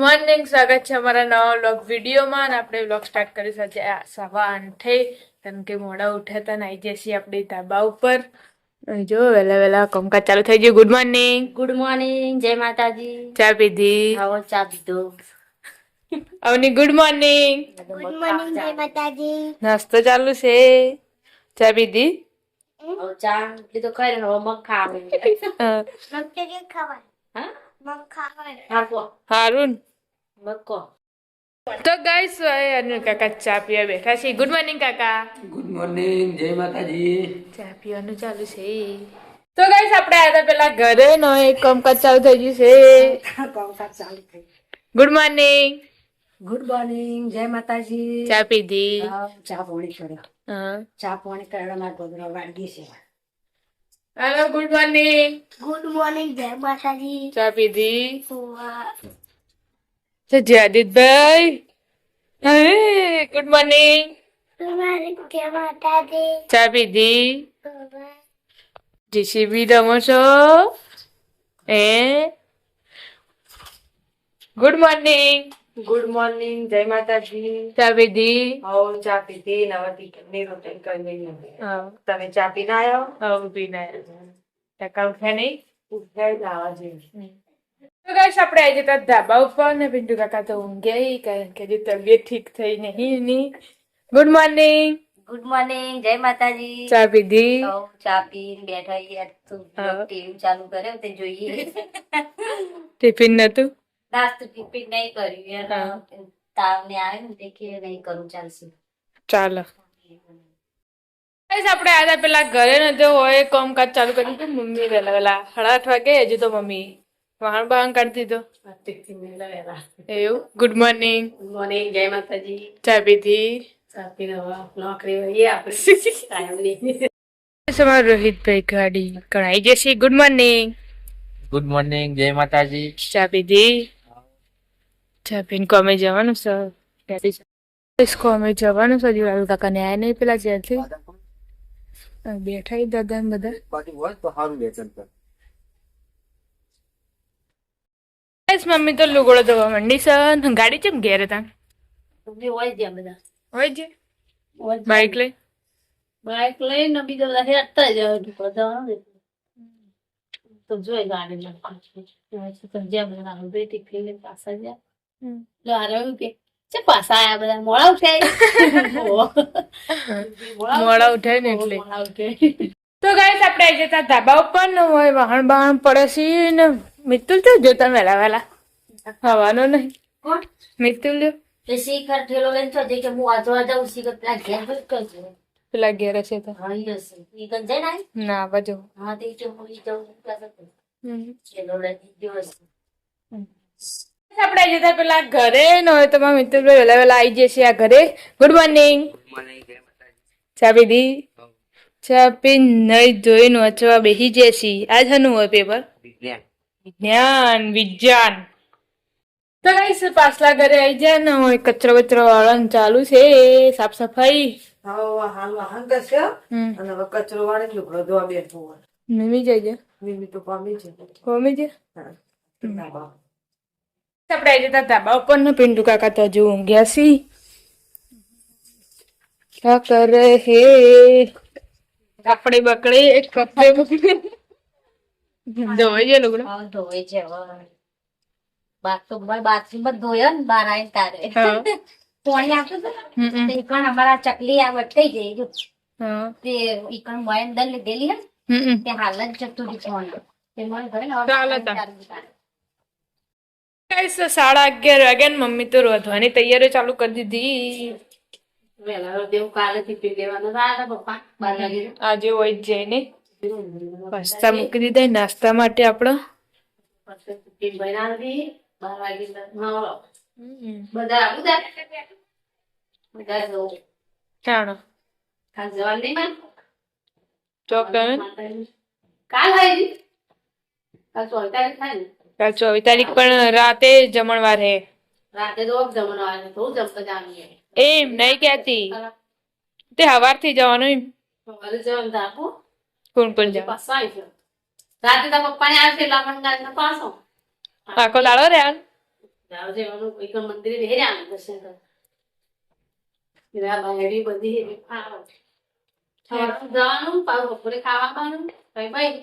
Morning, સ્વાગત છે અમારા નવા વ્લોગ વિડીયોમાં. અને આપણે વ્લોગ સ્ટાર્ટ કરીશું આજે 8:15 કારણ કે મોડા ઉઠ્યા હતા ને આવી જઈએ આપણે ધાબા ઉપર. જો વહેલા કામકાજ ચાલુ થઈ ગયું. Good morning. ગુડ મોર્નિંગ, જય માતાજી. ચા પીધી? આવો ચા પીધો. Avani good morning. Good morning, જય માતાજી. નાસ્તો ચાલુ છે. ચા પીધી? ચા લીધો ખાઈ હવે મગ ખાવે. હારું. મગ તો ગાઈસ અનિલ કાકા ચા પીવા બેઠા છે. ગુડ મોર્નિંગ કાકા. ગુડ મોર્નિંગ, જય માતાજી. ચા પીવાનું ચાલુ છે. તો ગાઈસ આપણે આવ્યા પેલા ઘરે નો એક કામકાજ ચાલુ થઈ ગયું છે. કામકાજ ચાલુ થઈ. Good morning. ગુડ મોર્નિંગ, જય માતાજી. ચા પીધી? ચા પાણી કર્યો. હા. ચા પાણી કરવા ગોદરા વાગી છે. Hello, good morning. Good morning, જય માતાજી. ચા પીધી? જયદીપભાઈ, હે ગુડ મોર્નિંગ. જય માતાજી. ચા પીધી? જીસીબી રમો છો? Good morning. ગુડ મોર્નિંગ, જય માતાજી. ચા પીધી? આવો ચા પીધી. નવતી ની રોટલી કરી લઈ. હા. તમે ચા પીને આવ્યો? હવે પીને ટકા ઉઠ્યા નહીં? ઉઠાઈ લાવા જોઈએ. તો ગાઈસ આપણે આવી જતા ધાબા ઉપર ને પિન્ટુ કાકા તો ઊંઘ્યા કારણ કે હજી તબિયત ઠીક થઈ નહીં એની. Good morning. ગુડ મોર્નિંગ, જય માતાજી. ચા પીધી? ચા પીને બેઠા યાર તો ટીવી ચાલુ કર્યો તે જોઈએ. ટિફિન નતું? નાસ્તો ટિફિન નહીં કર્યું યાર. તાવ ને આવે ને દેખે નહીં કરું ચાલશે. ચાલો આપણે આવ્યા પેલા ઘરે નતો હોય કામકાજ ચાલુ કર્યું હતું. મમ્મી વહેલા 8:30 વાગે હજી તો મમ્મી વાહણ બહાણ કાઢી દીધો. એવું. Good morning. ગુડ મોર્નિંગ, જય માતાજી. ચા પીધી? ચા પીને નોકરી હોઈએ આપણે ટાઈમ નહીં. અમારા રોહિતભાઈ ગાડી કણાઈ જશે. Good morning. ગુડ મોર્નિંગ, જય માતાજી. ચા પીધી? ચા પીને કોમે જવાનું છે. કોમે જવાનું છે. હજી વાલુ કાકા ને આયા નહીં પેલા જ્યાંથી બેઠા દાદા ને બધા. મમ્મી તો લુગડો ધોવા માંડી છે. ગાડી ચેમ ઘેર હતા? હોય ગયા બધા. હોય છે. બાઈક લઈ બાઈક લઈને બીજા બધા હેરતા જ તો જોઈ ગાડી પાછા જ્યાં પાછા આયા બધા મોડા ઉઠાય ને એટલે. તો ગાઈસ આપણે આવી જતા ધાબા ઉપર ને હોય વાહણ બાહણ પડે છે ને મિતુલ તો જોતા વહેલા હવાનો નહીં. કોણ? મિતુલ શીખર ઠેલો લઈને તો કે હું આજવા જાઉં શીખર પેલા ઘેર કરજો પેલા ઘેર છે તો હા હશે ઈ ગન જાય ને ના બાજુ હા તે કે હું જાઉં ચેલો લઈ દિવસ આપણે આવી જતા પેલા ઘરે ન હોય તો મિતુલભાઈ વહેલા આવી જશે આ ઘરે. Good morning. ચા પીધી? ચા પી નહીં ધોઈને વાંચવા બેસી જશે. આજ શાનું હોય પેપર? વિજ્ઞાન. તો ગાઈસ પાછલા ઘરે આવી જાય ને હોય કચરો વાળવાનું ચાલુ છે. સાફ સફાઈ કચરો વાળે લુગડો ધોવા બેઠો હોય મમ્મી જઈ મીમી તો પામી છે આપણે આવી જતા ધાબા ઉપર ને પિન્ટુ કાકા તો હજુ ઊંઘ્યા સી. ક્યાં કરે હે? કપડે બકડે ધોવાઈ જાય લુગડો. ધોઈ છે બાથરૂમ માં ધોયો ને બાર આવીને તારે પાણી આપતું હતું ઈકણ અમારા ચકલી આ વટાઈ જઈ જો તે ઈકણ મોય અંદર લીધેલી હે તે હાલ જ જતું રહ્યું તે મને ઘરે 11:30 વાગે ને મમ્મી તો રોધવાની તૈયારી ચાલુ કરી દીધી. વેલા દેવું કાલે થી પી લેવાનું રાત પપ્પા 12 વાગે આજે હોય જ જાય ને પાસ્તા મૂકી દીધા નાસ્તા માટે આપડે. પછી બનાવી 12 વાગે બધા ચાલો કાલ જવાનું નહીં માન ચોકન કાલ આવી કાલ 24 તારીખ થાય ને કાલ 24 તારીખ પણ રાતે જમણવાર હે. રાતે તો જમણવાર થોડું જમતા જાણીએ એમ નહીં કહેતી તે સવારથી જવાનું એમ. સવારે જવાનું આપો કોણ કોણ જાય? પાછા આવી રાતે તો પપ્પા ને આવશે લાવણ ગાડી પાછો આખો દાડો રે આવજે એનું એક મંદિરે બેહી રહ્યા દર્શન કર એના બાયડી બધી એવી જવાનું પાછું બપોરે ખાવા ખાવાનું ભાઈ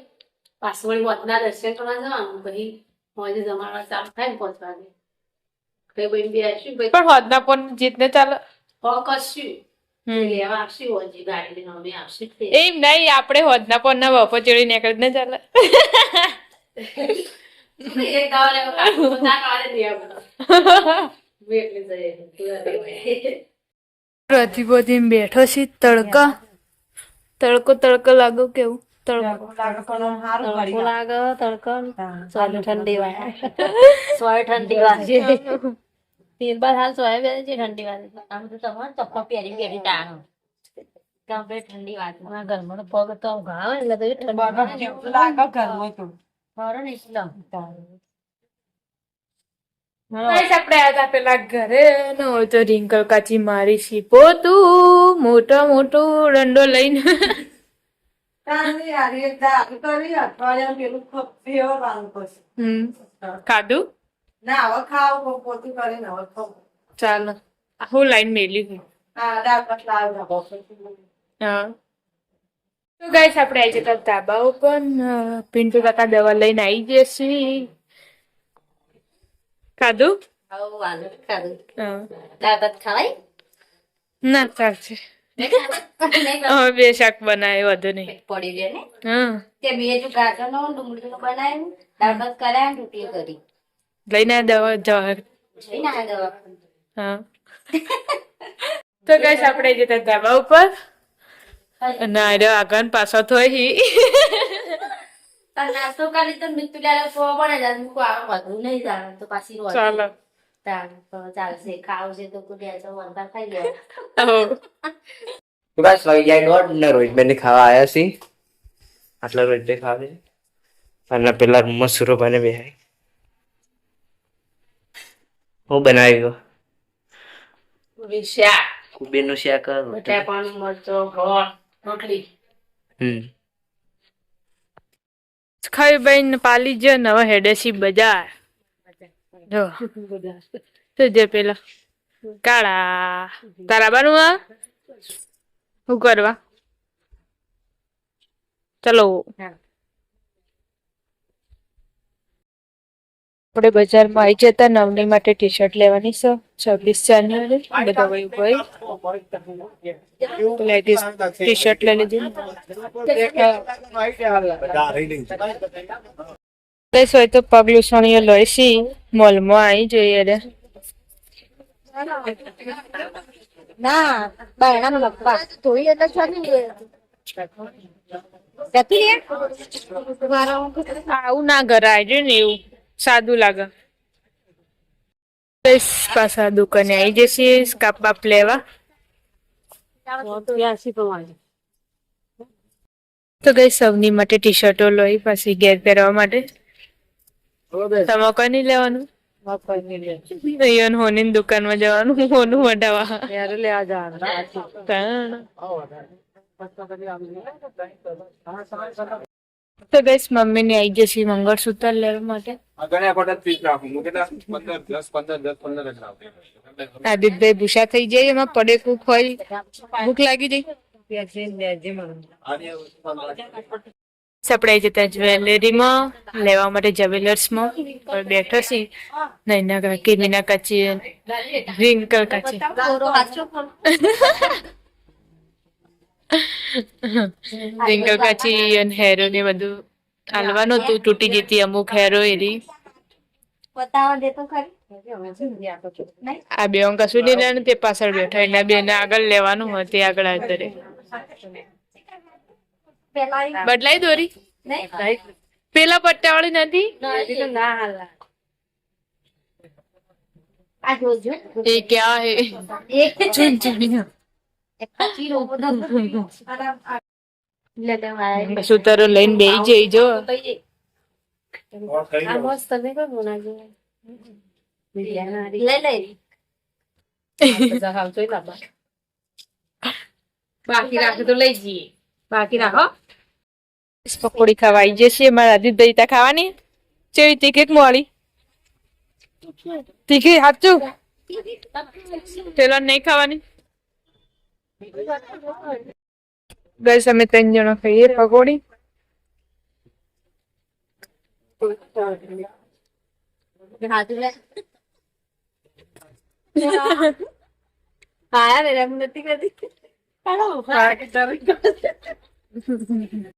પાછું વળી વધના દર્શન કરવા જવાનું પછી મોજે જમાડવા ચાલુ થાય ને 5 વાગે કઈ બહેન બી આવશું ભાઈ પણ હોદના પણ જીતને ચાલે કશું લેવા આવશું હજી ગાડી લઈને અમે આવશું એમ નહીં આપણે હોદના પણ ના બપોર ચડી નીકળી ને ચાલે એક ગાવ લેવા કાઢું ના કાઢે દે આપણે એટલે જઈએ રથી બધી બેઠો છે તડકો લાગો કેવું તડકો લાગે તડકો સોય ઠંડી વાગે સોય ઠંડી વાગે તીન બાર હાલ સોય બે છે ઠંડી વાગે આમ તો તમારે ચપ્પલ પહેરી બેઠી તાણ કમ્પ્લીટ ઠંડી વાગે મારા ઘરમાં પગ તો ઘાવ એટલે તો ઠંડી લાગે ઘરમાં તો મારો ને ઇસ્લામ આપણે હતા પેલા ઘરે ન હોય તો રિંકલ કાચી મારી છે પોતું મોટો રંડો લઈને ખાધું ચાલો હું લાઈન મેલી હું હા તો ગાઈસ આપણે આવી જતા ધાબા ઉપર પિન્ટુ કાકા દવા લઈને આવી જશે ખાધું ના ચાલશે હવે બે શાક બનાવે વધુ નહીં પડી લે ને હા તે બીજું ગાજરનો ડુંગળીનું બનાવ્યું દાળ ભાત કર્યા ને રોટલી કરી લઈને દવા જવા જઈને આ દવા હા તો ગાઈસ આપણે જતા ધાબા ઉપર અને આગળ પાછો થોઈ નાસ્તો કરી તો મીઠું ડાલે તો બને જાય મૂકો આ વધુ નહીં જાણે તો પાછી રોજ ચાલો ચાલશે ખાવ છે તો કુડ્યા તો વંતા ખાઈ લે તો ગાઈસ વાગી ગયા 1:30 ને રોહિત બેન ખાવા આવ્યા છે આટલા રોહિત બે ખાવે અને પેલા રૂમમાં સુરોભાને બેહાય હું બનાવ્યો શાક કુબેરનું શાક બટાકાનું મરચો ગોળ રોટલી ખાઈ બેન પાલી જ નવા હેડેસી બજાર જો તો જે પેલા કાળા તારા બાનું આ શું કરવા ચલો આપણે બજારમાં આવી જતા નવની માટે ટી શર્ટ લેવાની છે 26 જાન્યુઆરી બધા ભાઈ ટી શર્ટ લઈ લીધી હોય તો પગલું સણીઓ લઈશી મોલમાં આવી જોઈએ રે ના બાયણાનો લપા ધોઈ એટલે છોડી આવું ના કરાય છે ને એવું સાદું લાગે પાછા દુકાને આવી જશે સ્કાપ બાપ લેવા તો ગઈ સૌની માટે ટી શર્ટો લઈ પછી ઘેર પહેરવા માટે તમે કઈ નહીં લેવાનું હોની દુકાનમાં જવાનું હોનું વટાવા તો ગઈસ મમ્મી ને આવી જશે મંગળસૂત્ર લેવા માટે આદિત્યભાઈ ભૂસા થઈ જાય એમાં પડે કુક હોય ભૂખ લાગી જાય સપડાઈ જતા જ્વેલરીમાં લેવા માટે જ્વેલર્સમાં બેઠો છે નૈના કાકી મીના કાચી રિંકલ કાચી રિંકલ કાચી અને હેરો ને બધું હાલવાનું હતું તૂટી જતી અમુક હેરો એરી આ બે કશું નહીં લેવાનું તે પાછળ બેઠા એના બે ને આગળ લેવાનું હોય તે આગળ આતરે બદલાઈ દોરી પેલા પટ્ટા વાળી નથી એ ક્યાં હે સૂતરો લઈને બેસી જઈ જો બાકી રાખે તો લઈ જઈએ બાકી રાખો પકોડી ખાવા આવી જશે મારા આદિત્યભાઈ ત્યાં ખાવાની કેવી ટિકિટ મળી તીખી સાચું પેલો નહીં ખાવાની ગઈસ અમે 3 જણા ખાઈએ પકોડી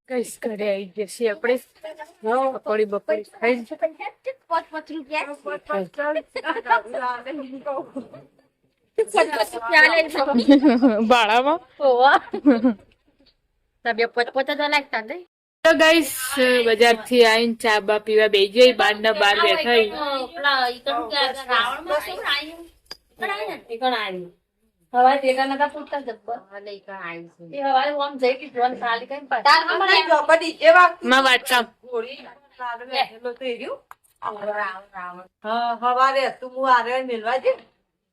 ગઈસ ઘરે આવી જશે આપણે પકોડી બકોડી ખાઈ બાળામાં તો ગાઈસ બજાર થી આવીને ચા બા પીવા બેસી જઈ બાર ના બાર બેઠા માં વાંચા હવારે હતું હું આરે મેલવા દે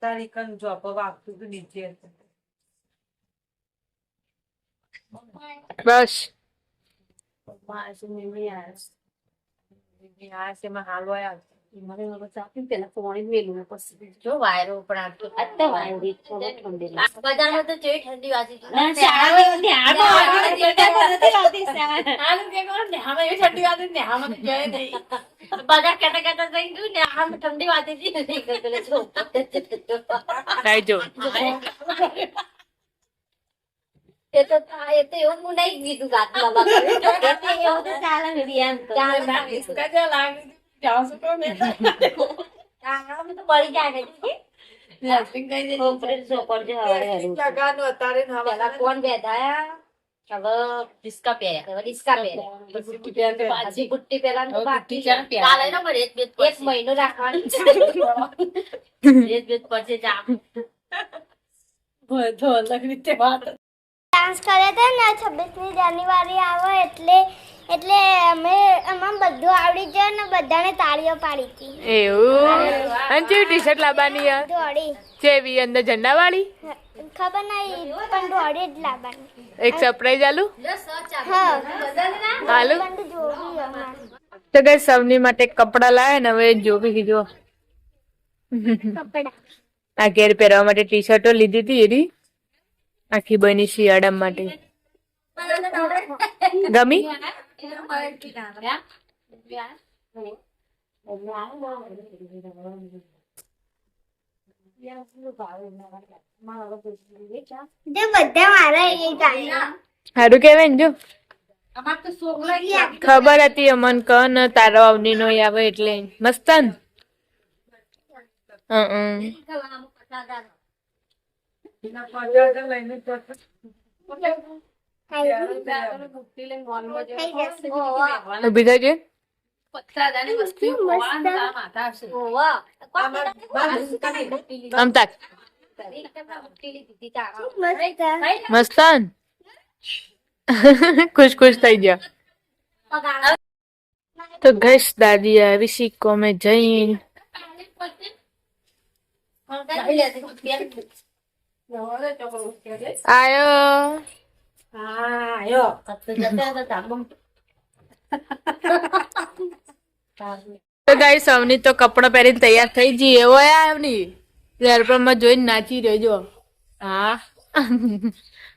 તારી કન જોબ વાગતું તું નીચે બસ જો વાયરો પણ બજારમાં તો જેવી ઠંડી વાતી બધા કેતા કેતા થઈ ગયું ને આમ ઠંડી વાતી ખાઈજો એ તો એવું હું નહીં કીધું ગાતમાં બાબા એવું તો ચાલે મેરી એમ તો અમે તો બળી જાય લગાનો અતારે ને પેલા કોણ બેઠા હવે ડિસ્કા પહેર્યા ડિસ્કા પહેર્યા પછી બુટ્ટી પેલા બાકી કાલે ને મારે એક મહિનો રાખવાની એક બે પડશે જામ બધો અલગ રીતે વાત ડાન્સ કરે છે ને 26મી જાન્યુઆરી આવે એટલે અમે બધું આવડી જાય ને બધાને તાળીઓ પાડી હતી એવું અને કેવી ટી શર્ટ લાવવાની યાર દોડી જેવી અંદર ઝંડા વાળી ખબર નહીં પણ દોડી જ લાવવાની એક સરપ્રાઈઝ આલુ હા આલુ પણ જોવી અમારે તો ગાઈસ સૌની માટે કપડા લાયા ને હવે જોવી કીધું આ ઘેર પહેરવા માટે ટી શર્ટો લીધી હતી એની આખી બની શિયાળા માટે ગમી જે બધા મારા એ તાળીઓ સારું કેવાય ને જો ખબર હતી અમન કન તારો અવની નો આવે એટલે મસ્ત ને ઉભી થઈ છે આમ તાક મસ્તાન ખુશ ખુશ થઈ ગયા તો ગઈશ દાદી આવી સિક્કો મેં જઈને આયો તો ગાઈસ સૌની તો કપડા પહેરીને તૈયાર થઈ જઈએ એવો આવની ત્યારપરમાં જોઈને નાચી રહેજો હા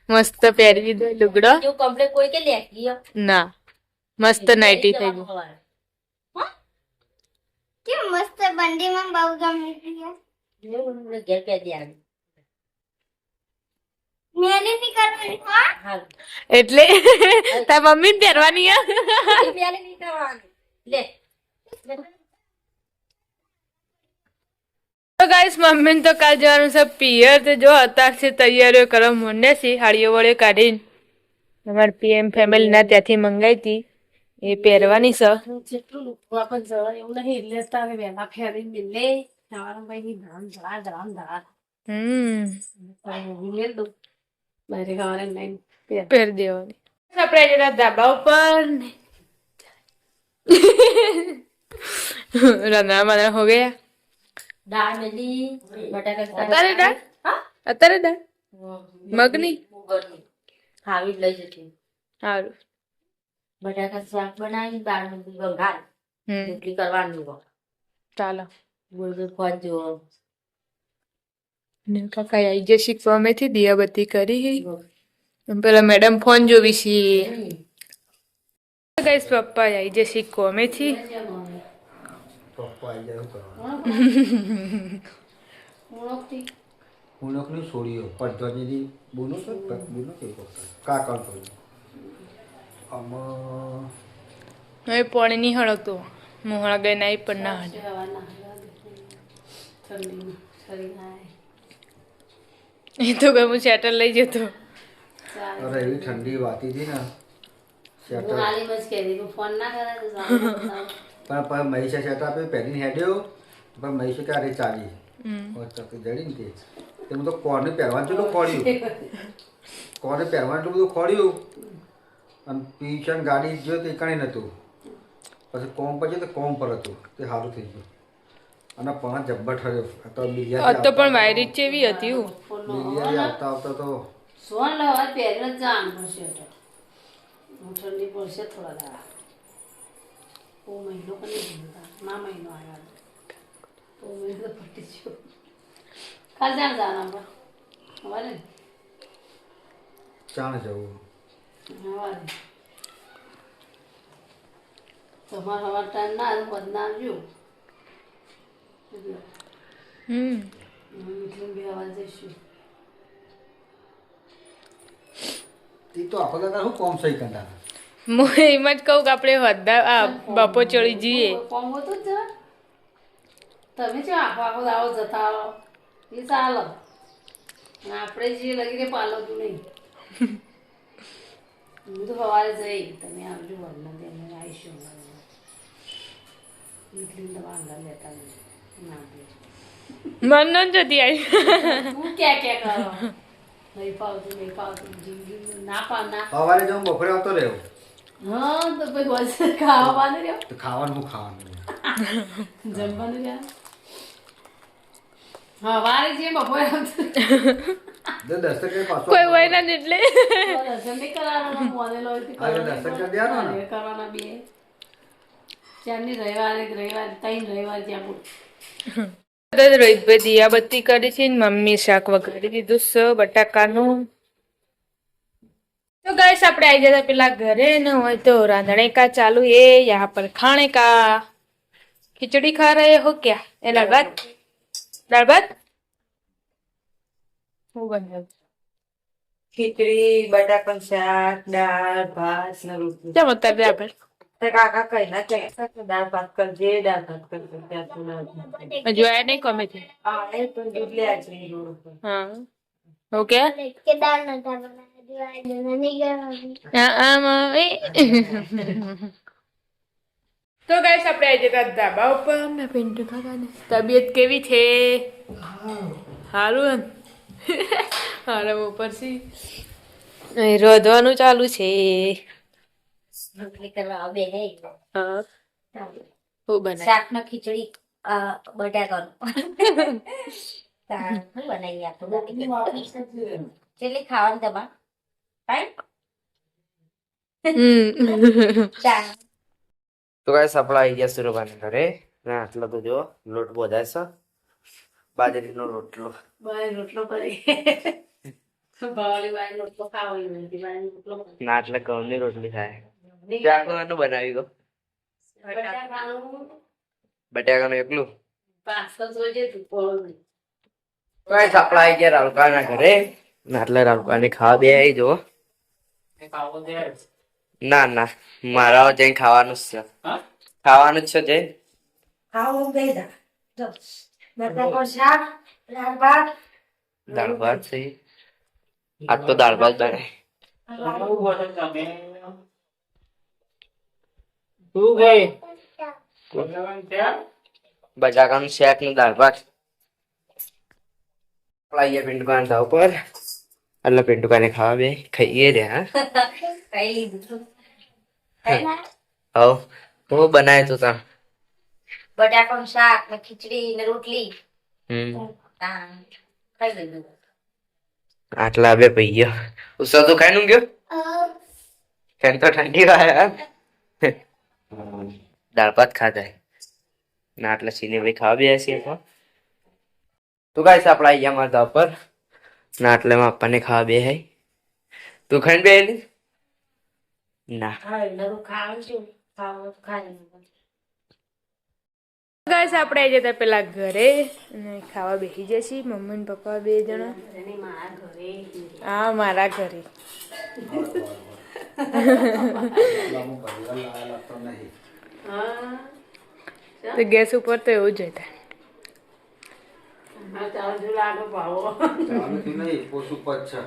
મસ્ત પહેરી દીધો લુગડો કોઈ કે લે ના મસ્ત નાઈટી થઈ ગઈ કે મસ્ત બંડીમાં બહુ ગમી ઘેર પહેરી આવી મેને નહીં કરવાની હા એટલે તાર મમ્મી પહેરવાની લે તો ગાઈસ મમ્મી તો કાલ જવાનું છે પિયર તો જો અત્યારથી તૈયારીઓ કરવા માંડે છે હાડીઓ વડે કાઢીને અમારી પીએમ ફેમિલી ના ત્યાંથી મંગાવી હતી એ પહેરવાની છે જેટલું લુકવા પણ જવાય એવું નહીં એટલે તારે વહેલા ફેરી મિલે સવારે ભાઈ ધામ ધડા મિલેલ દઉં મારે સવારે લઈને પહેરી દેવાની આપણે જરા ધાબા ઉપર રંગના મંદરા હો ગયા દાળ મેલી બટાકા અત્યારે દાળ અત્યારે દાળ મગની ખાવી લઈ જતી સારું બટાકા શાક બનાવી દાળ મેલી વઘાર રોટલી કરવાની ચાલો ગોળ ગોળ ખોજ જુઓ. ને કાકા આવી જશે કોમેથી દિયાબત્તી કરી પેલા મેડમ ફોન જોવી છે ગાઈસ પપ્પા આવી જશે કોમેથી પપ્પા આવી જાય શું ઓળખતી ઉણકની છોડીઓ પડધ્વની બોનો તો બોનો કે કાકા છોડી આમાં હવે પોણે નહીં હળગતો હું હળગાઈ નાઈ પણ ના હળે ઠંડીમાં શરીર નાય. એ તો ગયું સેટર લઈ જતો અરે એવી ઠંડી વાતી હતી ને હું શેટર હાલી બસ કહેતી તું ફોન ના કરે તો સારું. પણ મહીસા શેટર આપે પહેરીને હેડ્યો પણ મહીસા કે અરે ચાલી જડી ને તે હું તો કોને પહેરવાનું એટલું ખોડ્યું કોને પહેરવાનું એટલું બધું ખોડ્યું અને ટ્યુશન ગાડી ગયો તો એ કણી નહોતું પછી કોમ પર તો કોમ પર હતું તે સારું થઈ ગયું અને પણ જબ્બર ઠર્યો તો તો પણ વાયરી જેવી હતી હું બિલિયારી આવતા આવતા તો સોન લવા પહેરીને જ જવાનું પડશે તો. હું ઠંડી પડશે થોડા દાડા. ઓ મહિનો પણ નહીં ભૂલતા. ના મહિનો આવ્યા ઓ મહિનો તો પટી ગયો. કાલ જાણ જવાના અમારે ને? ચાણ જવું સવારે તમારે સવાર ટાઈમ ના આવે બદના આવજો. મીઠું બે અવાજ જઈશું. એ તો આપણે દાદા શું કોમ સહી કરતા હું એમ જ કહું કે આપણે હદા બપો ચડી જઈએ કોમ હોતું જ જવા. તમે શું આખો આખો દાવો જતા આવો એ ચાલો. અને આપણે જે લગીને પાલવતું નહીં. હું તો સવારે જઈ તમે આવજો વરના તેને આવીશું. નીકળીને દવા અંદર લેતા જજો. ના દે મન ન જતી આવી તું ક્યાં ક્યાં કરો નહીં પાવતું નહીં પાવતું જિંદગી ના પાવ ના. સવારે જવું બપોરે આવતો રહ્યો હા તો પછી વચ્ચે ખાવાનું રહ્યો તો ખાવાનું શું ખાવાનું જમવાનું રહ્યા. હા વારે જે બપોરે આવતું દસ્તક કરી પાછો કોઈ હોય ના ને એટલે દર્શન નહીં કરવાના મોને લોહીથી હા, એટલે દર્શન કરી દેવાના ને. કરવાના બે ચારની રવિવારે ત્રણ રવિવાર જ્યાં બોલ. રોહિતભાઈ દિયાબત્તી કરી છે ને મમ્મી શાક વઘારી દીધું છે બટાકાનું તો ગાઈસ આપણે આવી જતા પેલા ઘરે ન હોય તો રાંધણે કા ચાલુ એ યહાં પર ખાણે કા ખिचड़ी खा रहे हो क्या ए दाल भात હું બનાવ્યું ખીચડી બટાકાનું શાક દાળ ભાત ને રોટલી ચાલો અત્યારે આપણે તો કાકા કઈ ના કહે દાળ ભાત કરજે દાળ ભાત કરજે ત્યાં તો ના હજુ આયા નહીં કોમે થી આવે તો દૂધ લે છે રોડ ઉપર હા ઓકે કે દાળ નતા બનાવ્યા નહીં તો ગાઈસ આપણે આવી જતા ધાબા ઉપર ને પિન્ટુ કાકાને તબિયત કેવી છે સારું હારા ઉપર થી રોધવાનું ચાલુ છે રોટલી કરવા આવે હે હા હું બનાવી શાક ને ખીચડી બટાકાનું શું બનાવી આપણે ચેલી ખાવાનું તમારે ચા તો ગાઈસ આપણે આવી ગયા સુરભાના ઘરે ને આટલો તો જો લોટ બોધાય છે બાજરીનો રોટલો બાય રોટલો કરી ભાવલી બાય રોટલો ખાવાનો નથી બાય રોટલો ના એટલે ઘઉંની રોટલી થાય ચાકવાનું બનાવી ગયો બટાકાનું એકલું પાછળ જોજે તું પોળો નહીં. ગાઈસ આપણે આવી ગયા રાઉકાના ઘરે ને એટલે રાઉકાને ખાવા બે આવી જો ના ના મારા જઈને ખાવાનું જ છે ખાવાનું જ છે જઈને ખાવું બે બટાકાનું શાક દાળ ભાત દાળ ભાત છે આજ તો દાળ ભાત બને બટાકાનું શાક ને દાળ ભાત લાવીએ પિંટુકાના ધાવ પર એટલે પિંટુકાને ખાવા બે ખાઈએ રે હા ખાઈ લીધું હવ હું બનાય તો તા બટાકાનું શાક ને ખીચડી ને રોટલી ખાઈ લીધું આટલા બે પૈયો ઉસા તો ખાઈ નું ગયો ફેન તો ઠંડી વાય દાળ ભાત ખાધા ના આટલા સીને ભાઈ ખાવા બેસી છીએ પણ તો ગાઈસ આપણે આવી ગયા મારા પર ના આટલામાં આપણને ખાવા બે હે તું ખાઈને બે ના ગાઈસ આપણે આવી જતા પેલા ઘરે અને ખાવા બેસી જશે મમ્મી ને પપ્પા 2 જણા હા મારા ઘરે તો ગેસ ઉપર તો એવું જ હતા ચાલુ નહીં પોસું પચ્છા